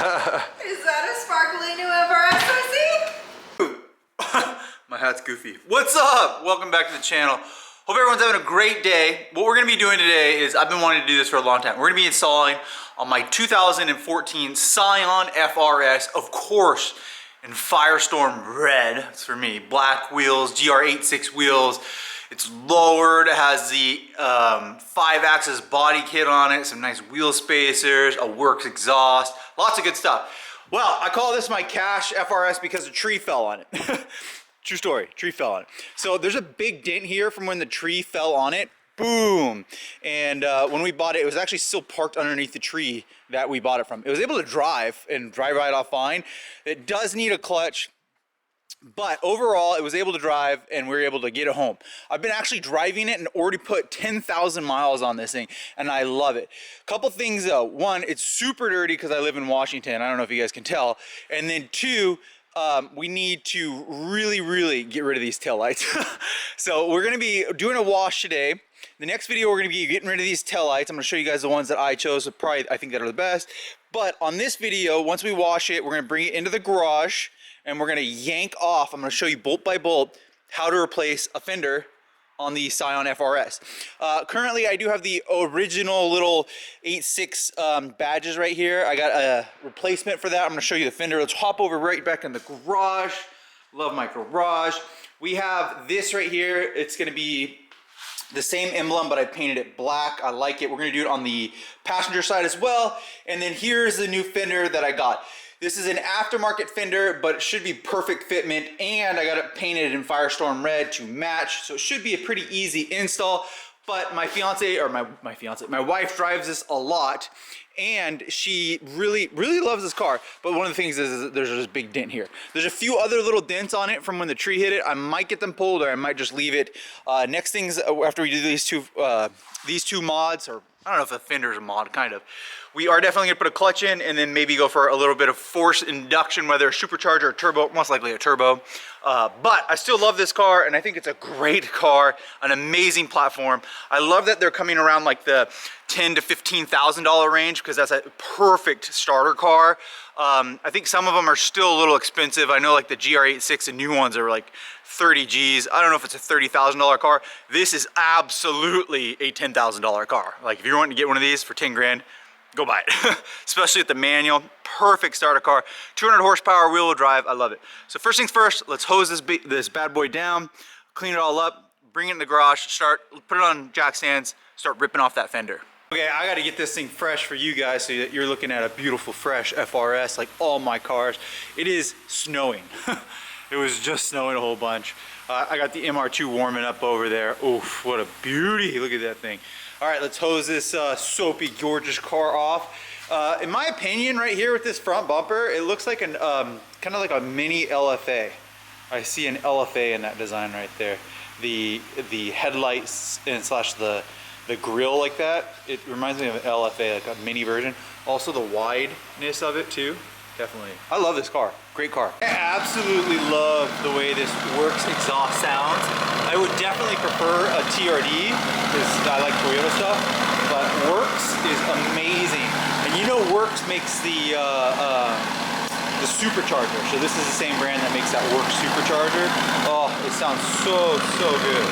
Is that a sparkly new FRS I see? My hat's goofy. What's up? Welcome back to the channel. Hope everyone's having a great day. What we're gonna be doing today is, I've been wanting to do this for a long time. We're gonna be installing on my 2014 Scion FRS, of course, in Firestorm Red. It's for me. Black wheels, GR86 wheels. It's lowered, it has the 5-axis body kit on it, some nice wheel spacers, a works exhaust, lots of good stuff. Well, I call this my cash FRS because a tree fell on it. True story, tree fell on it. So there's a big dent here from when the tree fell on it. Boom. And when we bought it, it was actually still parked underneath the tree that we bought it from. It was able to drive and drive right off fine. It does need a clutch, but overall it was able to drive and we were able to get it home. I've been actually driving it and already put 10,000 miles on this thing and I love it. Couple things though. One, it's super dirty because I live in Washington. I don't know if you guys can tell. And then two, we need to really get rid of these taillights. So we're gonna be doing a wash today. The next video we're gonna be getting rid of these taillights. I'm gonna show you guys the ones that I chose, so probably I think that are the best. But on this video, once we wash it, we're gonna bring it into the garage and we're gonna yank off. I'm gonna show you bolt by bolt how to replace a fender on the Scion FRS. Currently, I do have the original little 8.6 badges right here. I got a replacement for that. I'm gonna show you the fender. Let's hop over right back in the garage. Love my garage. We have this right here. It's gonna be the same emblem, but I painted it black. I like it. We're gonna do it on the passenger side as well. And then here's the new fender that I got. This is an aftermarket fender, but it should be perfect fitment, and I got it painted in Firestorm Red to match, so it should be a pretty easy install. But my fiance, or my wife drives this a lot, and she really loves this car. But one of the things is there's this big dent here. There's a few other little dents on it from when the tree hit it. I might get them pulled, or I might just leave it. Next things after we do these two mods, or I don't know if a fender's a mod, kind of. We are definitely gonna put a clutch in and then maybe go for a little bit of force induction, whether a supercharger or turbo, most likely a turbo. But I still love this car and I think it's a great car, an amazing platform. I love that they're coming around like the $10,000 to $15,000 range because that's a perfect starter car. I think some of them are still a little expensive. I know like the GR86 and new ones are like 30 G's. I don't know if it's a $30,000 car. This is absolutely a $10,000 car. Like if you're wanting to get one of these for 10 grand, go buy it. Especially with the manual, perfect starter car. 200 horsepower, wheel drive, I love it. So first things first, let's hose this bad boy down, clean it all up, bring it in the garage, put it on jack stands, start ripping off that fender. Okay, I gotta get this thing fresh for you guys so that you're looking at a beautiful fresh FRS like all my cars. It is snowing. It was just snowing a whole bunch. I got the MR2 warming up over there. Oof, what a beauty, look at that thing. All right, let's hose this soapy, gorgeous car off. In my opinion, right here with this front bumper, it looks like an kind of like a mini LFA. I see an LFA in that design right there. The headlights and slash the grill like that, it reminds me of an LFA, like a mini version. Also the wideness of it too, definitely. I love this car, great car. I absolutely love the way this works exhaust sounds. I would definitely prefer a TRD because I like Toyota stuff, but Works is amazing. And you know Works makes the supercharger. So this is the same brand that makes that Works supercharger. Oh, it sounds so good.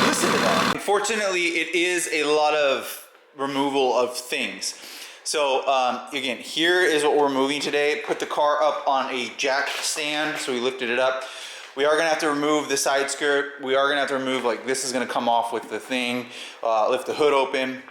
Listen to that. Unfortunately, it is a lot of removal of things. So again, here is what we're moving today. Put the car up on a jack stand, so we lifted it up. We are gonna have to remove the side skirt. We are gonna have to remove, like this is gonna come off with the thing, lift the hood open,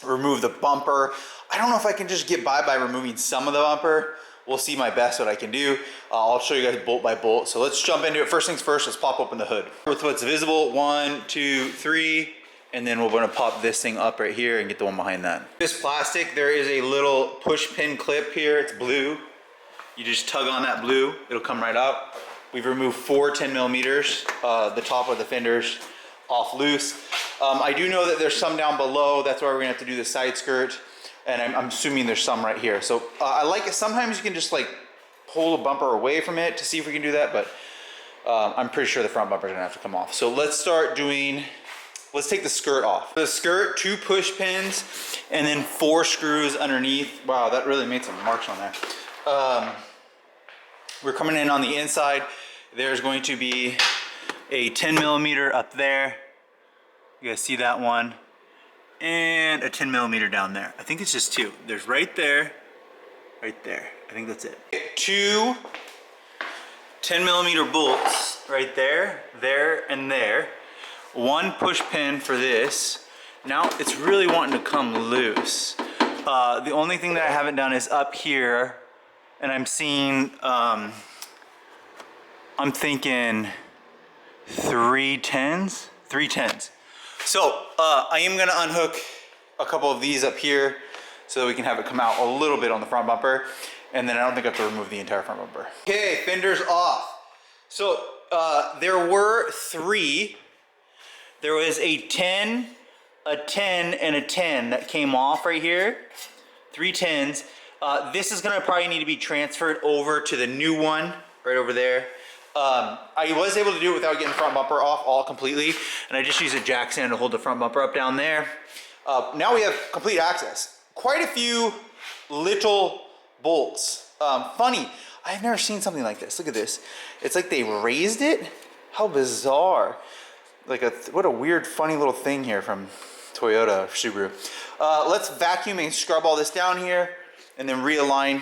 remove the bumper. I don't know if I can just get by removing some of the bumper. We'll see my best what I can do. I'll show you guys bolt by bolt. So let's jump into it. First things first, let's pop open the hood. With what's visible, 1, 2, 3, and then we're gonna pop this thing up right here and get the one behind that. This plastic, there is a little push pin clip here. It's blue. You just tug on that blue, it'll come right out. We've removed 4 10 millimeters. The top of the fender's off loose. I do know that there's some down below. That's why we're gonna have to do the side skirt. And I'm assuming there's some right here. So I like it. Sometimes you can just like pull the bumper away from it to see if we can do that, but I'm pretty sure the front bumper is gonna have to come off. So let's let's take the skirt off. The skirt, 2 push pins, and then 4 screws underneath. Wow, that really made some marks on there. We're coming in on the inside. There's going to be a 10mm up there. You guys see that one? And a 10mm down there. I think it's just 2. There's right there. I think that's it. 2 10mm bolts right there, and there. 1 push pin for this. Now it's really wanting to come loose. The only thing that I haven't done is up here, and I'm seeing, I'm thinking 3 10s. So I am gonna unhook a couple of these up here so that we can have it come out a little bit on the front bumper, and then I don't think I have to remove the entire front bumper. Okay, fenders off. So there were 3. There was a 10, a 10, and a 10 that came off right here. 3 10s. This is gonna probably need to be transferred over to the new one right over there. I was able to do it without getting the front bumper off all completely, and I just used a jack stand to hold the front bumper up down there. Now we have complete access. Quite a few little bolts. Funny, I've never seen something like this. Look at this. It's like they raised it. How bizarre. Like what a weird, funny little thing here from Toyota or Subaru. Let's vacuum and scrub all this down here and then realign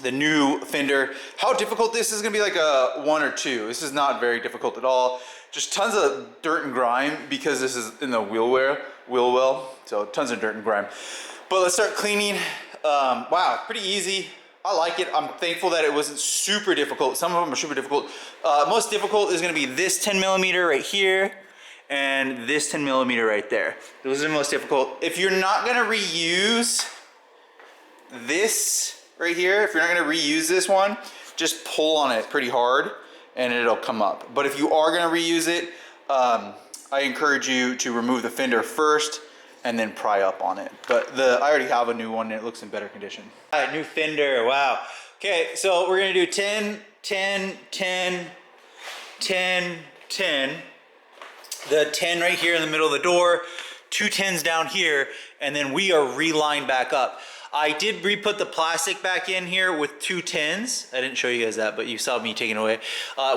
the new fender. How difficult this is gonna be, like a 1 or 2. This is not very difficult at all. Just tons of dirt and grime because this is in the wheel well, so tons of dirt and grime. But let's start cleaning. Wow, pretty easy. I like it. I'm thankful that it wasn't super difficult. Some of them are super difficult. Most difficult is gonna be this 10mm right here and this 10mm right there. Those are the most difficult. If you're not gonna reuse this right here, if you're not gonna reuse this one, just pull on it pretty hard and it'll come up. But if you are gonna reuse it, I encourage you to remove the fender first and then pry up on it. But I already have a new one and it looks in better condition. All right, new fender, wow. Okay, so we're gonna do 10, 10, 10, 10, 10. The 10 right here in the middle of the door, 2 10s down here, and then we are relined back up. I did re-put the plastic back in here with 2 10s. I didn't show you guys that, but you saw me taking it away.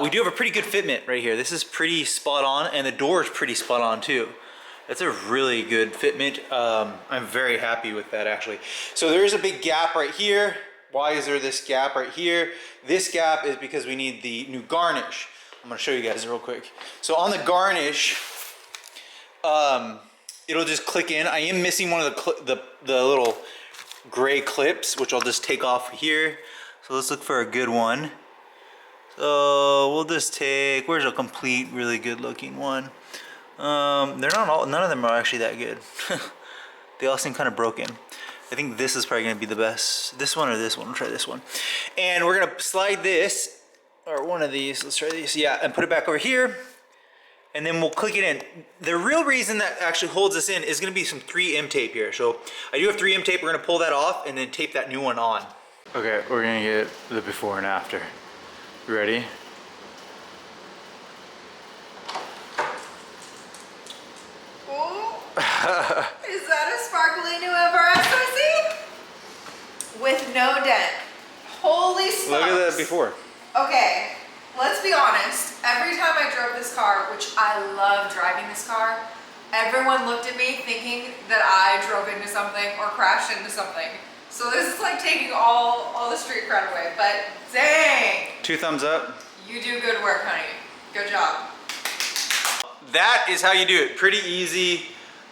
We do have a pretty good fitment right here. This is pretty spot on, and the door is pretty spot on too. That's a really good fitment. I'm very happy with that actually. So there is a big gap right here. Why is there this gap right here? This gap is because we need the new garnish. I'm gonna show you guys real quick. So on the garnish, it'll just click in. I am missing one of the little gray clips, which I'll just take off here. So let's look for a good one. So we'll just take, where's a complete, really good looking one? They're not all, none of them are actually that good. They all seem kind of broken. I think this is probably gonna be the best. This one or this one, we'll try this one. And we're gonna slide this, or one of these, let's try these, yeah, and put it back over here. And then we'll click it in. The real reason that actually holds this in is gonna be some 3M tape here. So I do have 3M tape, we're gonna pull that off and then tape that new one on. Okay, we're gonna get the before and after. You ready? Ooh. Is that a sparkly new EVORA I see? With no dent. Holy smokes. Look at that before. Okay. Let's be honest, every time I drove this car, which I love driving this car, everyone looked at me thinking that I drove into something or crashed into something. So this is like taking all the street cred away, but dang. 2 thumbs up. You do good work, honey. Good job. That is how you do it, pretty easy.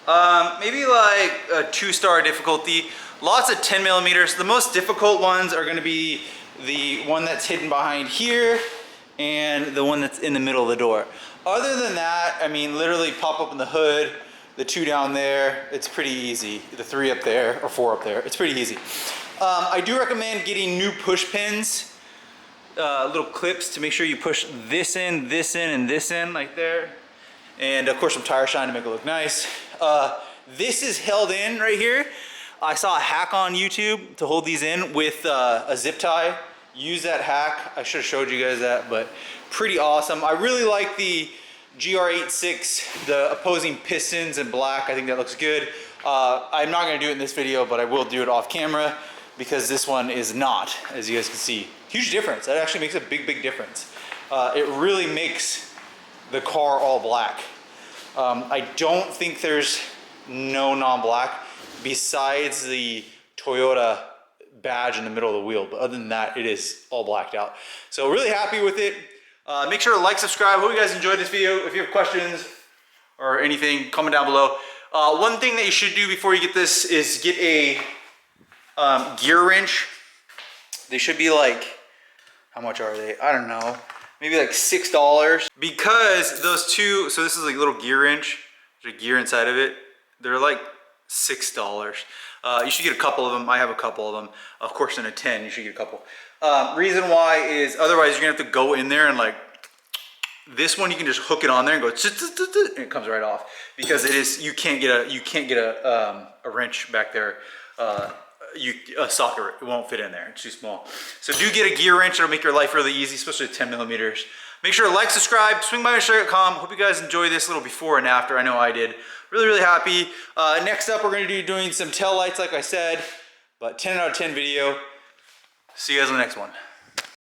Maybe like a 2-star difficulty. Lots of 10mm. The most difficult ones are gonna be the one that's hidden behind here, and the one that's in the middle of the door. Other than that, I mean, literally pop open the hood, the 2 down there, it's pretty easy. The 3 up there, or 4 up there, it's pretty easy. I do recommend getting new push pins, little clips to make sure you push this in, and this in, like there. And of course some tire shine to make it look nice. This is held in right here. I saw a hack on YouTube to hold these in with a zip tie. Use that hack. I should have showed you guys that, but pretty awesome. I really like the GR86, the opposing pistons in black. I think that looks good. I'm not gonna do it in this video, but I will do it off camera because this one is not, as you guys can see. Huge difference. That actually makes a big difference. It really makes the car all black. I don't think there's no non-black besides the Toyota badge in the middle of the wheel, but other than that, it is all blacked out. So really happy with it. Make sure to like, subscribe. Hope you guys enjoyed this video. If you have questions or anything, comment down below. One thing that you should do before you get this is get a gear wrench. They should be like, how much are they? I don't know. Maybe like $6. Because those two, so this is like a little gear wrench. There's a gear inside of it. They're like $6. You should get a couple of them. I have a couple of them. Of course, in a 10, you should get a couple. Reason why is otherwise you're gonna have to go in there and like, this one you can just hook it on there and go, and it comes right off. Because it is, you can't get a wrench back there. A socket, it won't fit in there. It's too small. So do get a gear wrench. It'll make your life really easy, especially at 10 millimeters. Make sure to like, subscribe, swing by MyShare.com. Hope you guys enjoy this little before and after. I know I did. Really happy. Next up, we're going to be doing some tail lights, like I said, but 10 out of 10 video. See you guys in the next one.